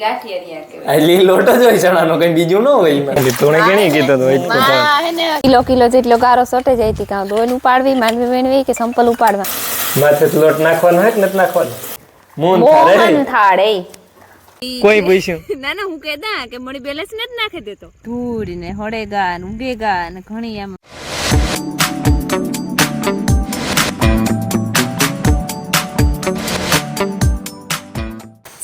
ગાંઠિયા કે આલી લોટો જ હોય ચણાનો કઈ બીજું ન હોય એમાં. તોણે કેણી કીધું તો કિલો કિલો જેટલો ગારો સટે જાય તી કાં દોન ઉપાડવી માંડવી વેણવી કે સંપલ ઉપાડવા માથે લોટ નાખવાનો હોય કે નથી નાખવાનો મોહન થાળે કોઈ પૂછ્યું ના ના હું કહેતા કે મણી બેલેન્સ ને જ નાખી દેતો ધૂળ ને હળેગા ને ઉગેગા ને ઘણી આમ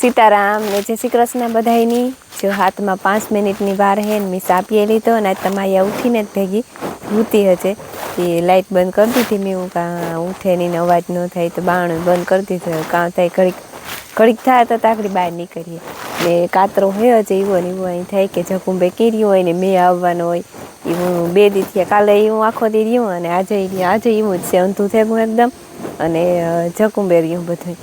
સીતારામ ને જય શ્રી કૃષ્ણ બધાયની જો હાથમાં 5 મિનિટની વાર હે ને મેં સાપીએ લીધો ને તમારી ઉઠીને જ ભેગી ભૂતી હશે એ લાઇટ બંધ કરી દીધી મેં હું કાં ઉઠે નહીં ને અવાજ ન થાય તો બાણું બંધ કરી દીધું કાં થાય ઘડીક થાય તો તાકડી બહાર નીકળીએ ને કાતરો હોય જ એવો ને એવું અહીં થાય કે જકુંબે કીર્યું હોય ને મેં આવવાનો હોય એવું 2 દી થયા કાલે એવું આખો દી રહ્યું અને આજે એવું જ છે અંધું થયું એકદમ અને જકુંબે રહ્યું બધું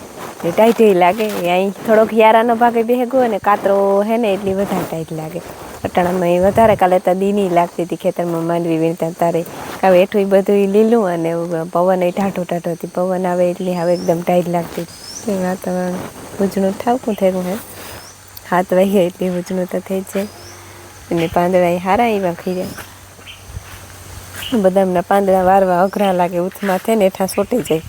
ટાઈટ લાગે અહીં થોડોક યારાનો ભાગે બેગો અને કાતરો હે ને એટલી વધારે ટાઈટ લાગે અટાણામાં વધારે કાલે તો દીની લાગતી હતી ખેતરમાં માંડવી વીણતા તારે કાવે એઠું બધું લીલું અને પવન એ ટાઢો હતી પવન આવે એટલી હવે એકદમ ટાઈટ લાગતી વાતાવરણ ભૂજનું ઠાવકું થયું હે 7 વાગ્યા એટલી ભૂજનું તો થઈ જાય અને પાંદડા હારા એવા ખીર્યા બદામના પાંદડા વારવા અઘરા લાગે ઉથમાં થઈને એઠા સોટી જાય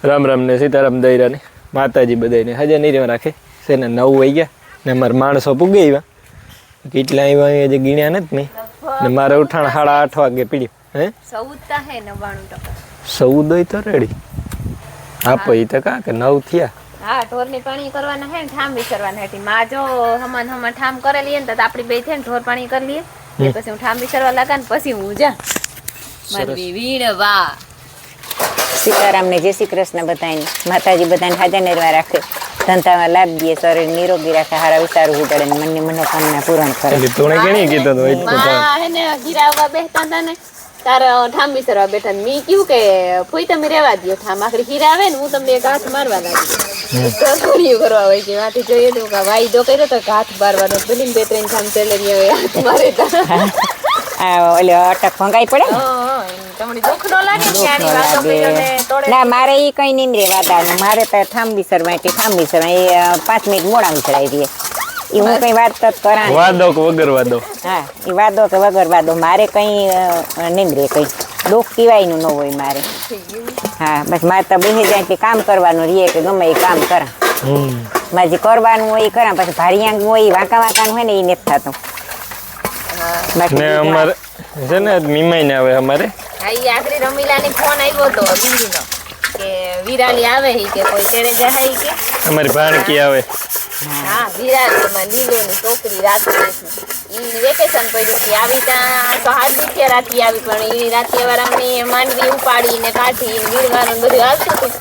રામ રામ ને સીતારામ દૈરા ને માતાજી બધાને હજે નહીં રાખે છે ને 9 વાગ્યા ને અમારા માણસો પૂગી આવ્યા કેટલા આવ્યા હજી ગીણ્યા નથી મેં ને મારે ઉઠાણ 8:30 વાગે પીડ્યું હે 14 હોય તો રેડી આપો એ તો કા કે 9 થયા હા ઢોરની પાણી કરવાના હે ને ઠામ વિસરવાના હતી માં જો હમન ઠામ કરેલી ને તો આપડી બે થઈને ઢોર પાણી કરી લઈએ પછી હું ઠામ વિસરવા લાગા ને પછી હું જા મારી વીણવા સીતારામ ને જય શ્રી કૃષ્ણ બધાને માતાજી બધાને હાજર નિર્વા રાખે ધંધામાં લાભ દે શરીર નિરોગી રાખે હારા વિચારું ઉડાડે ને મનની મનોકામના પૂરણ કરે તોણે કેણી કીધું તો હે ને ગીરાવા બેઠા હતા ને તારે ઠામ વિસરવા બેઠા મી કયું કે ફોઈ તમે રહેવા દયો ઠામ આખરી હીરા આવે ને હું તમને એક હાથ મારવા લાગી કસોરીઓ કરવા હોય છે વાથી જોઈએ તો કે વાયદો કર્યો તો હાથ મારવાનો બલીન 2-3 ઠામ ચેલેરી આવે હાથ મારે તા ઓલે અટક ભંગાઈ પડે તમને દુખ નો લાગે ને આની વાતો કરીને તોડે ના મારે ઈ કઈ નહીં રે વાદાનું મારે તો ઠામ વિસરવા એ 5 મિનિટ મોડા વિસરાઈ દે ઈ હું કઈ વાત તો કરા વાદો કે વગર વાદો હા ઈ વાદો કે વગર વાદો મારે કઈ નહીં રે કઈ દુખ કીવાય નું ન હોય મારે હા બસ મારે તો બેહી જાય કે કામ કરવાનું રીએ કે ગમે એ કામ કરા મારે જે કરવાનું હોય એ કરા પછી ભારિયાંગ હોય વાંકા વાંકાનું હોય ને એ નથી થતું ને અમારે છે ને મીમાઈ ને આવે અમારે હા ઈ આખરી રમીલાની ફોન આવ્યો તો બિંદુનો કે વિરાલી આવે હી કે કોઈ તેરે જાય કે અમારી ભાણકી આવે હા વિરાલી માં નીલોની છોકરી રાત્રે ઈ વેકેશન પડ્યું કે આવી તા તો હાથ દીઠે રાતી આવી પણ ઈ રાતી વારામની માંડવી ઉપાડી ને કાઢી વીરવાનું બધું આવતું હતું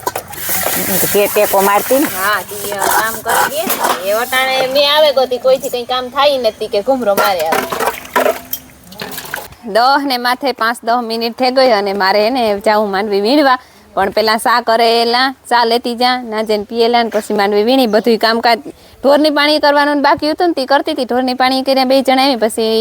તે ટેકો મારતી ને હા તી કામ કરી એ વટાણે મે આવે ગોતી કોઈથી કઈ કામ થાય નથી કે ઘુમરો મારે આવે 10 ને માથે 5-10 મિનિટ થઈ ગઈ અને મારે એને જાઉં માંડવી વીણવા પણ પેલા સા કરેલા ચા લેતી જા ના જઈને પીએલા ને પછી માંડવી વીણી બધું કામકાજ ઢોરની પાણી કરવાનું બાકી હતું ને તે કરતી હતી ઢોરની પાણી કરીને 2 જણા આવી પછી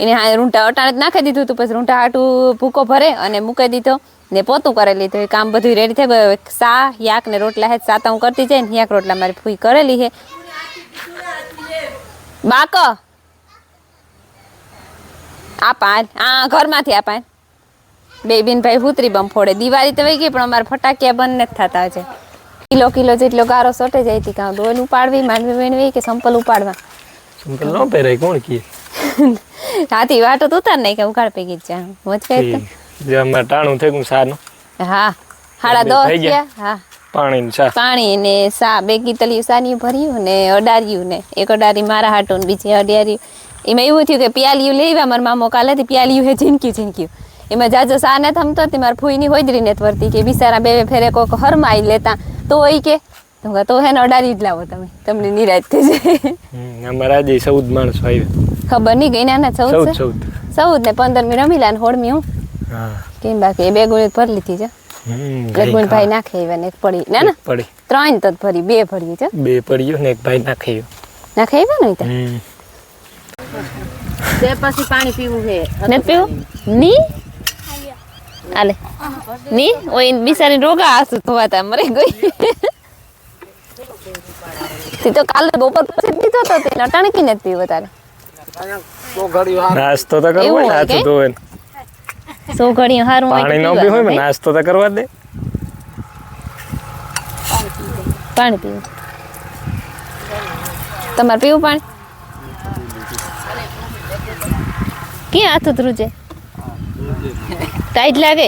એને રૂંટા અટાણે જ નાખી દીધું હતું પછી રૂંટા હાટું ભૂકો ભરે અને મૂકી દીધો ને પોતું કરી લીધું એ કામ બધું રેડી થઈ ગયું સા યાક ને રોટલા હે સાતા હું કરતી જાય ને યાક રોટલા મારી ફૂઈ કરેલી છે બાક આપાન આ ઘરમાંથી આપાન બે બેન ભાઈ હુતરી બમ ફોડે દિવાળી તો વહી ગઈ પણ અમારે ફટાકિયા બંધ નથી થતા છે કિલો જેટલો ગારો સટે જાય તી કાં દોન ઉપાડવી માંડવી વેણવી કે સંપલ ઉપાડવા સંપલ ન પહેરાય કોણ કી હાથી વાટો તો ઉતાર નહીં કે ઉકાળ પૈકી ચા મોજ કઈ જે અમારે ટાણું થઈ ગયું સાનું હા 10:30 થઈ ગયા? થયા હા પાણી ને ચા પાણી ને સા 2 ગીતલિયું સાનિયું ભર્યું ને અડાર્યું ને એક અડારી મારા હાટું ને બીજી અડારી એમાં એવું થયું કે પિયાલિયું લેવા મારા મામો કાલેથી પિયાલિયું હે ઝીણક્યું એમાં જાજો સા ને થમતો તે મારા ફૂઈની હોજરી ને વર્તી કે બિચારા બે ફેરે કોક હરમાઈ લેતા તો એ કે તો હે ને અડારી જ લાવો તમે તમને નિરાશ થઈ જાય અમારા આજે 14 માણસો આવ્યા ખબર નહીં ગઈ ના 14 ને 15મી રમીલા ને 16મી હું હા કેમ બાકી 2 ગોળી ભરી લીધી છે લગભગ ભાઈ નાખે એવા ને એક પડી ના ના પડી 3 તો ભરી 2 ભરી છે 2 પડ્યો ને એક ભાઈ નાખ્યો નાખે એવા નહીં તો તે પછી પાણી પીવું છે ને પીવું ની આલે ની ઓય બિચારી રોગા આસુ ધોવાતા મરે ગઈ તી તો કાલે બપોર પછી પીતો તો તે નટાણ કી નથી પીવો તારે નાસ્તો તો કરવો ને હાથ ધોવે સો ઘડી હારું પાણી નો પી હોય ને નાસ્તો તો કરવા દે પાણી પીવું તમારે પીવું પાણી ક્યાં હાથ ધ્રુજે ટાઈટ લાગે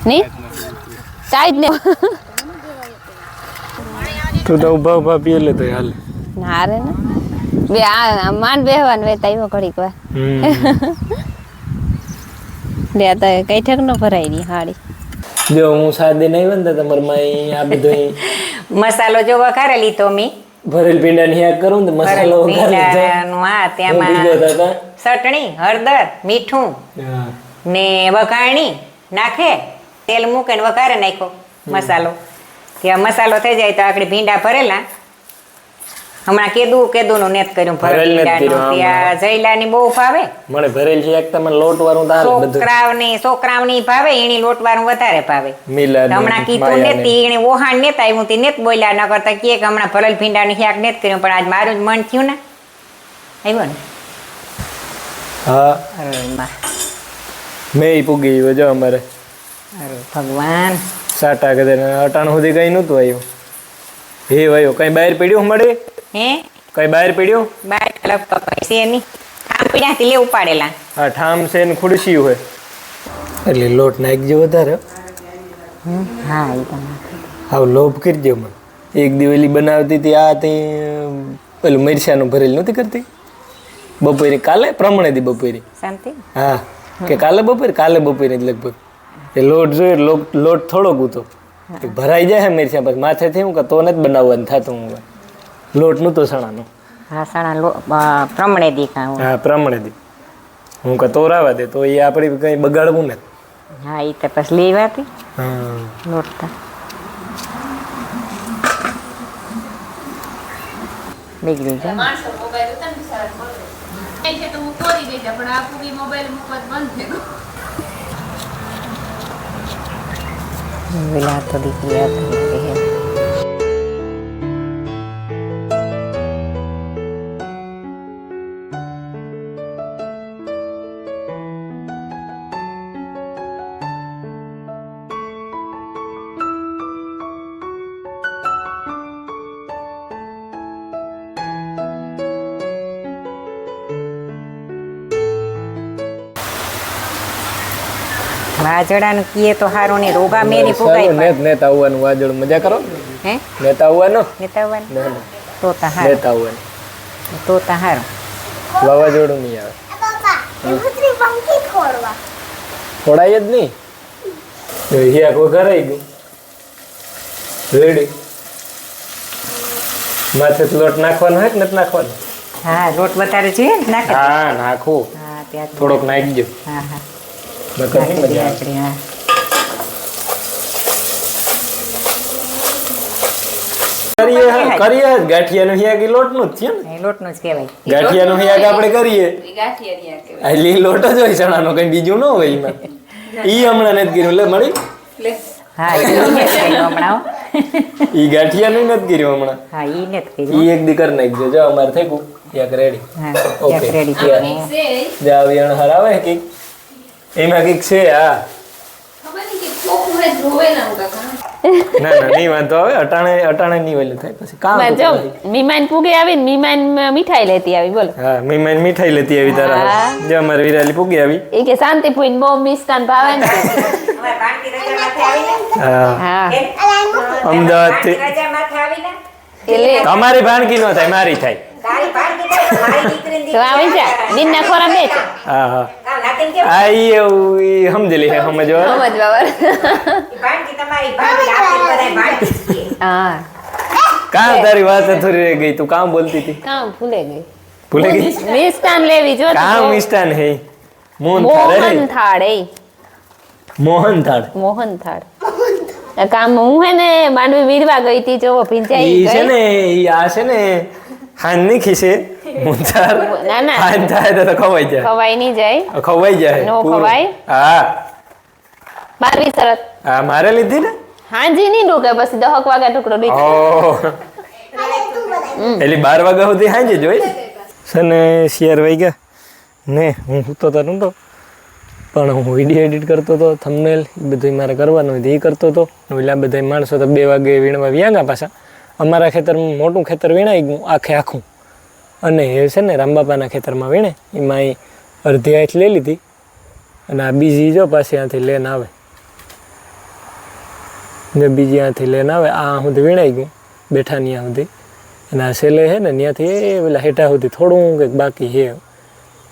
નહીં ટાઈટ ને તું તો ઉભા ઉભા પી લે તો હાલ ના રે ને બે આ માંડ બેહવાન વેતા આવ્યો ઘડીક વાર લે આ તો કઈ ઠેક ન ભરાય ની હાડી જો હું સાદે નહીં વંદા તમાર માં આ બધું મસાલો જો વઘારે લીધો મી ભરેલ પીંડા ની આ કરું ને મસાલો વઘારી ભીંડાનું હા તેમાં ચટણી હળદર મીઠું ને વઘાણી નાખે તેલ મૂકે ને વઘારે નાખ્યો મસાલો ત્યાં મસાલો થઈ જાય તો આકડી ભીંડા ભરેલા હમણાં કેદું નું નેત કર્યું ભરેલ ભીંડાનું ત્યાં જયલાની બહુ ભાવે મને ભરેલ છે એક તમને લોટ વાળું દાલ બધું છોકરાવની ભાવે એની લોટ વાળું વધારે ભાવે મિલાદ હમણાં કીધું નેતી એને ઓહાણ નેતા આવ્યું તે નેત બોલ્યા ન કરતા કે હમણાં ભરેલ ભીંડાનું શાક નેત કર્યું પણ આજ મારું જ મન થયું ને આવ્યો ને હા અરે બા મેં પૂગી ગયો જો અમારે અરે ભગવાન સાટા કે અટાણ સુધી કઈ નતું આવ્યું હે વાયો કઈ બહાર પડ્યું મળે હે કઈ બહાર પડ્યું બાર લગભગ છે નહીં આમ પીડ્યાથી લે ઉપાડેલા હા ઠામ છે ને ખુરશી હોય એટલે લોટ નાખજો વધારે હા એ તો હા લોભ કરજો મને એક દિવેલી બનાવતી હતી આ તે પેલું મરચાનું ભરેલ નહોતી કરતી બપોરે કાલે પ્રમાણે દી બપોરે શાંતિ હા કે કાલે બપોરે જ લગભગ એ લોટ જોઈએ લોટ થોડોક ઉતો ભરાઈ જાય મરચા પછી માથે થયું કે તો નથી બનાવવાનું થતું હું લોટ નહોતો સણાનો હા સણા પ્રમણે દીખા હા પ્રમાણે દી હું કે તો રાવા દે તો એ આપણે કઈ બગાડવું ને હા એ તો પછી લેવાતી હા લોટતા બગડી જાય માણસો મોબાઈલ ઉતાર બિચારા મળે છે તો હું કોરી ગઈ પણ આ પૂરી મોબાઈલ મૂકවත් બંધ થઈ ગયો વિલા તો દીકરી આ તો વાજડાનું કીએ તો હારું ને રોગા મેરી પુગાઈ નેતા આવવાનું વાજળ મજા કરો હે નેતા આવવાનું નેતા આવવાનું તો તા હારું નેતા આવવાનું તો તા હારું વાવાઝોડું નહીં આવે ખોડાય જ નહીં હિયા કોઈ ઘરાઈ ગયું રેડી માથે લોટ નાખવાનો હોય કે નથી નાખવાનો હા લોટ વધારે જોઈએ ને નાખે હા નાખો હા ત્યાં થોડોક નાખજો હા હા નકર નહીં મજા આવે. આપણી હા કરીએ ગાંઠિયાનું હિયાક લોટનું જ છે ને એ લોટનું જ કહેવાય ગાંઠિયાનું હિયાક આપણે કરીએ એટલે ઈ લોટ જ હોય ચણાનો કઈ બીજું ન હોય એમાં ઈ હમણાં નથી કર્યું લે મળી હા એ ને કર્યું હમણાં હો. ઈ ગાંઠિયાનું નથી કર્યું હમણાં હા ઈ ને કર્યું ઈ એક દી કરી નાખજો જો અમારે થઈ ગયું યાક રેડી હા ઓકે. ત્યાં રેડી કર્યું જા વિયણ હરાવે કે એમાં કઈક છે હા ખબર નહીં કે કોક હોય ધોવે ના કાકા ના ના નહીં વાંધો આવે, અટાણે નહીં વેલું થાય પછી કામ માં જો મીમાન પૂગે આવી ને મીમાન મીઠાઈ લેતી આવી બોલો. હા મહેમાન મીઠાઈ લેતી આવી તારા જો અમારે વિરાલી પૂગી આવી. એ કે શાંતિ પૂઈને બહુ મિષ્ટાન ભાવે ને. હા હા અમદાવાદ થી એટલે તમારી ભાણકી નો થાય મારી થાય. તો આવી જા દિનના ખોરા બે છે હા હા આ ઈ એવું ઈ સમજી લે સમજવા. હા કામ તારી વાત થોડી રહી ગઈ, તું કામ બોલતી હતી. કામ ભૂલે ગઈ. ભૂલે ગઈ. મિષ્ટાન લેવી જો કામ મિષ્ટાન હે મોહન મોહન થાળ એ મોહન થાળ. મોહન થાળ કામ હું હે ને માંડવી વીરવા ગઈ હતી જો ભીંજાઈ ઈ છે ગઈ. ને ઈ આ છે ને હાન ની ખીસે મુંતાર ના ના હાન થાય તો ખવાઈ જાય. ખવાઈ નહીં જાય ખવાઈ જાય નો પૂરું. ખવાય. હા બારવી શરત હા મારે લીધી ને. હાજી નહીં ડૂકે પછી 10 વાગ્યા ટુકડો દીધો. ઓહ એટલે 12 વાગ્યા સુધી હાંજે જોઈ છે ને શેર વઈ ગયા ને હું સૂતો તો નહોતો પણ હું વિડીયો એડિટ કરતો હતો, થંબનેલ એ બધું મારે કરવાનું હતું એ કરતો હતો. ઓલા બધા માણસો તો 2 વાગે વીણવા વ્યાગા પાછા. અમારા ખેતરમાં મોટું ખેતર વીણાઈ ગયું આખે આખું, અને એ છે ને રામબાપાના ખેતરમાં વીણે એમાં એ અડધી હાથ લઈ લીધી અને આ બીજી જો પાછી ત્યાંથી લઈને આવે ને બીજી ત્યાંથી લઈને આવે આ સુધી વીણાઈ ગયું બેઠા ત્યાં સુધી, અને આ છેલ્લે છે ને ત્યાંથી એ પેલા હેઠા સુધી થોડું કંઈક બાકી છે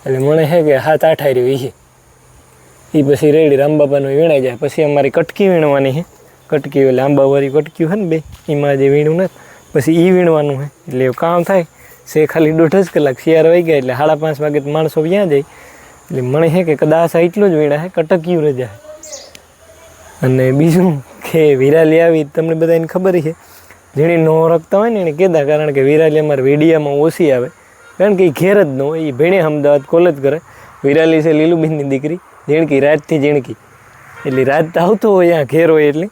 એટલે મને છે કે 7-8 રહ્યું છે એ પછી રેડી રામબાપાનું વીણાઈ જાય. પછી અમારી કટકી વીણવાની છે, કટકી એટલે આંબાવાળી કટક્યું છે ને બે એમાં જે વીણું નથી પછી એ વીણવાનું છે એટલે એવું કામ થાય છે. ખાલી 1.5 કલાક શિયાર વહી ગયા એટલે 5:30 વાગે માણસો ક્યાં જાય એટલે મને છે કે કદાચ એટલું જ વીણા છે કટક્યું રજા. અને બીજું કે વિરાલી આવી તમને બધાને ખબર છે જેણે ન રખતા હોય ને એને કહેતા, કારણ કે વિરાલી અમારે વિડીયામાં ઓછી આવે કારણ કે એ ઘેર જ ન હોય, એ ભેણે અમદાવાદ કોલેજ કરે. વિરાલી છે લીલુબેનની દીકરી જેણકી રાતથી જેણકી એટલે રાત આવતો હોય ત્યાં ઘેર હોય એટલે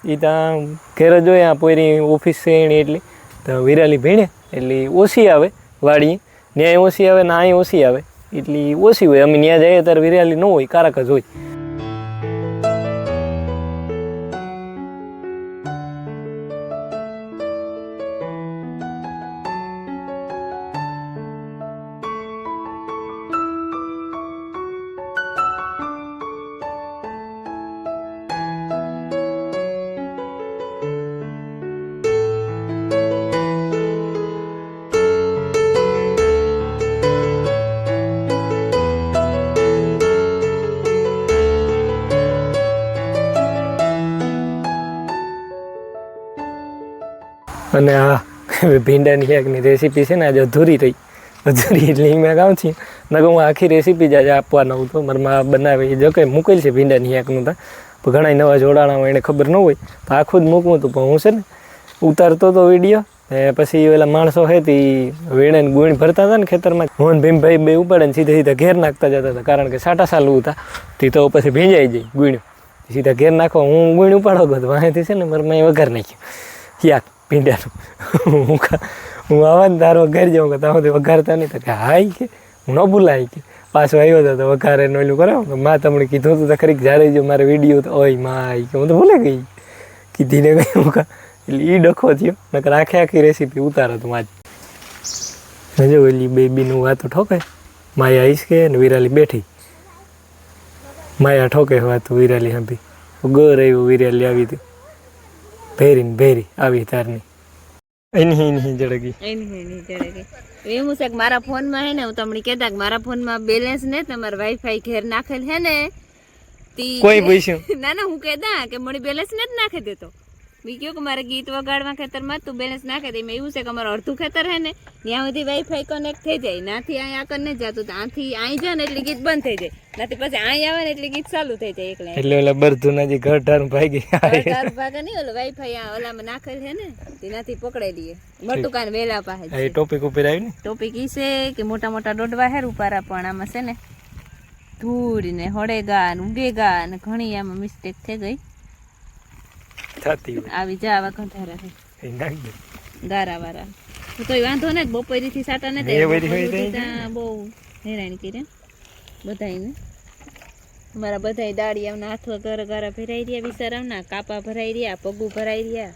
એ ત્યાં ઘેર જ હોય, ત્યાં પોયરી ઓફિસ છે એની એટલે તો વિરાલી ભેણે એટલે ઓછી આવે વાડીએ, ન્યાય ઓછી આવે ને અહીં ઓછી આવે એટલે ઓછી હોય. અમે ત્યાં જઈએ ત્યારે વિરાલી ન હોય, કારક જ હોય. અને આ ભીંડાની શાકની રેસીપી છે ને આજે અધૂરી રહી, અધૂરી એટલે મેં કામ છે નકર હું આખી રેસીપી જ આજે આપવાનો હતો. મારા મા બનાવે જો કે મૂકેલ છે ભીંડાની શાકનું તો પણ ઘણા નવા જોડાણા હોય એને ખબર ન હોય તો આખું જ મૂકવું હતું. પણ હું છે ને ઉતારતો હતો વિડીયો પછી પેલા માણસો છે તે વેણે ગુણ ભરતા હતા ને ખેતરમાં, મોહન ભીમભાઈ બે ઉપાડે ને સીધા સીધા ઘેર નાખતા જતા હતા કારણ કે સાટા સાલું હતા તે તો પછી ભીંજાઈ જાય ગુણ સીધા ઘેર નાખવા. હું ગુણ ઉપાડો ગયો વાંથી છે ને મારે મેં વઘાર નાખ્યું શાક ભીંડાનું. હું આવા ને તારો ઘર જાઉં કે તમે વઘારતા નહીં તો કે હાઈ કે હું ન ભૂલાય કે પાછો આવ્યો હતો તો વઘારે નોલું કરાવો મા તમને કીધું હતું તો ખરી જ્યારે જો મારે વિડીયો તો ઓય માય કે હું તો ભૂલે ગઈ કીધીને ગઈ કા એટલે એ ડખો થયો નકર આખી રેસીપી ઉતારો તો મારી જો ઓલી બેબીનું વાતું ઠોકે માયા આવીશ કે ને વિરાલી બેઠી માયા ઠોકે વાતું વિરાલી સાંભી ગર આવ્યું વિરાલી આવી હતી ભેરી આવી તારની એની જડગી એવું છે કે મારા ફોનમાં હે ને હું તમને કહેતા કે મારા ફોનમાં બેલેન્સ ને તમારે વાઈફાઈ ઘેર નાખેલ હે ને કોઈ પૈસા ના ના હું કહેતા કે મને બેલેન્સ ને જ નાખી દેતો. મેં કહ્યું કે મારે ગીત વગાડવા ખેતરમાં તું બેલેન્સ નાખી દે. મેં એવું છે કે અમારું અડધું ખેતર હે ને ત્યાં સુધી વાઈફાઈ કનેક્ટ થઈ જાય, નાથી અહીં આગળ નથી જતું, ત્યાંથી અહીં જાય ને એટલે ગીત બંધ થઈ જાય, નાથી પછી અહીં આવે ને એટલે ગીત ચાલુ થઈ જાય એકલા. એટલે ઓલા બરધુના જે ઘર ઢારું ભાગી ઘર ભાગે નહીં ઓલો વાઈફાઈ ઓલામાં નાખેલ છે ને તેનાથી પકડાઈ લઈએ મટુકાન વેલા પાસે. એ ટોપિક ઉપર આવી ને ટોપિક ઈ છે કે મોટા મોટા દોડવા હેર ઉપારા પણ આમાં છે ને ધૂળ ને હળેગા ને ઉડેગા ને ઘણી આમાં મિસ્ટેક થઈ ગઈ થતી આવી જા આવા કંઠારા છે એ નાખી ગારા વાળા તો વાંધો ને બપોરી થી સાટા ને બહુ હેરાન કરી બધાને મારા બધા દાડિયાના હાથ ઘર ઘર ભરાઈ રહ્યા બિચારાના કાપા ભરાઈ રહ્યા પગું ભરાઈ રહ્યા